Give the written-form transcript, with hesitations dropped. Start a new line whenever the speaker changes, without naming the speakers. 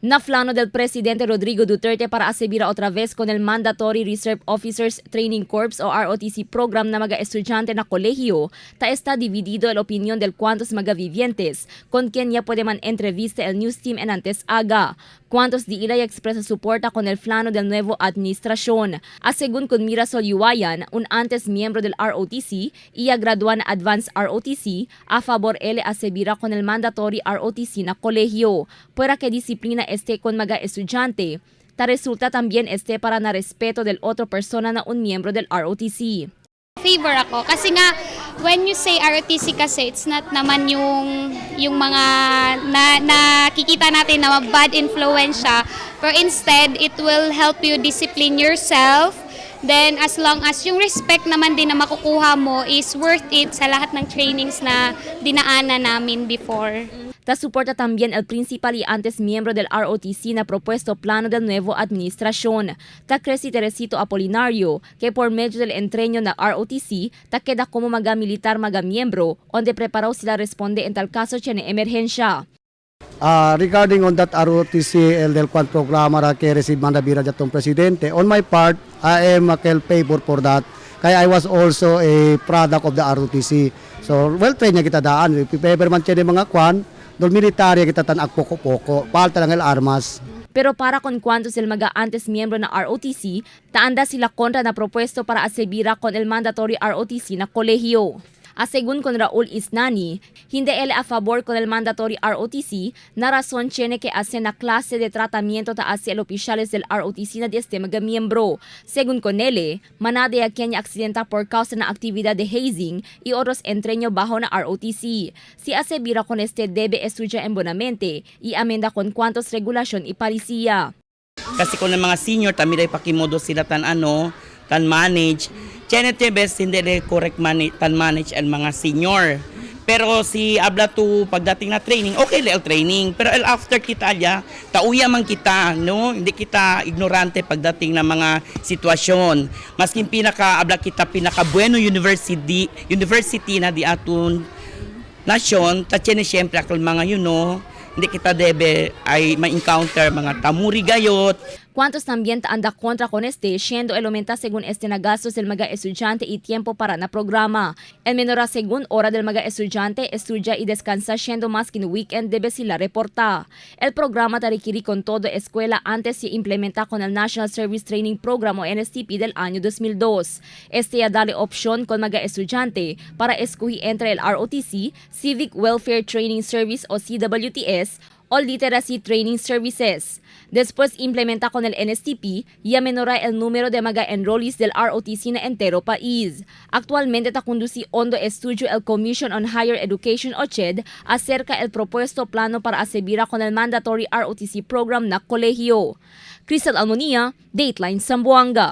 Naflano del presidente Rodrigo Duterte para asibira otra vez con el Mandatory Reserve Officers Training Corps o ROTC program na mga estudyante na kolehiyo, ta está dividido el opinión del cuantos mga vivientes, con quien ya puede man entrevista el news team en antes aga. Cuantos di ila expresa suporta con el plano del nuevo administración. Según con Mirasol Yuwayan, un antes miembro del ROTC, iya graduan Advanced ROTC, a favor ele asibira con el Mandatory ROTC na kolehiyo. Puera que disiplina este con mga estudyante, ta resulta también este para na respeto del otro persona na un miembro del ROTC.
Favor ako kasi nga when you say ROTC kasi it's not naman yung mga nakikita natin na bad influence siya, but instead it will help you discipline yourself. Then as long as yung respect naman din na makukuha mo is worth it sa lahat ng trainings na dinaanan namin before.
Ta suporta también el principal y antes miembro del ROTC na propuesto plano del nuevo administración. Ta cree Teresito Apolinario que por medio del entreño na ROTC ta queda como mga militar mga miembro onde preparado sila responde en tal caso tiene emergencia.
Regarding on that ROTC el del Quant programa que receive mandabira jatong presidente, on my part, I am a favor for that. Kaya I was also a product of the ROTC. So, well trained niya kita daan. If ever man tiyan mga kwan, dol militarya kita tanak poko-poko. Palta lang el armas.
Pero para con cuantos el mga antes miembro na ROTC, taanda sila kontra na propuesto para asibira con el mandatory ROTC na kolehiyo. Según con Raul Isnani, hindi él a favor con el mandatory ROTC na razón tiene que hacer na clase de tratamiento ta hacia el oficiales del ROTC na de este mga miembro. Según con él, manade a quien accidenta por causa na actividad de hazing y otros entreño bajo na ROTC. Si asegura con este debe estudiar en bonamente y amenda con cuantos regulación y policía.
Kasi kung ng mga senior, tamiday pakimodo sila tan manage. Chenete best hindi correct manage ang mga senior. Pero si abla to pagdating na training, okay le training. Pero after kita ya, tauya man kita, no? Hindi kita ignorante pagdating na mga sitwasyon. Maskin abla kita bueno university na di aton nasyon, ta chene syempre akol mga hindi kita debe ay ma-encounter mga tamuri gayot.
Cuantos también anda contra con este, siendo el aumenta según este na gastos del mga estudiante y tiempo para na programa. El menor según hora del mga estudiante, estudia y descansa siendo más que en weekend debe sila reporta. El programa tarikiri con todo escuela antes se implementa con el National Service Training Program o NSTP del año 2002. Este ya dale opción con mga estudiante para escoger entre el ROTC, Civic Welfare Training Service o CWTS, o Literacy Training Services. Después implementa con el NSTP y amenora el número de mga enrollees del ROTC na entero país. Actualmente ta conduci hondo estudio el Commission on Higher Education o CHED acerca el propuesto plano para asibira con el mandatory ROTC program na kolehiyo. Cristal Almonía, Dateline Zamboanga.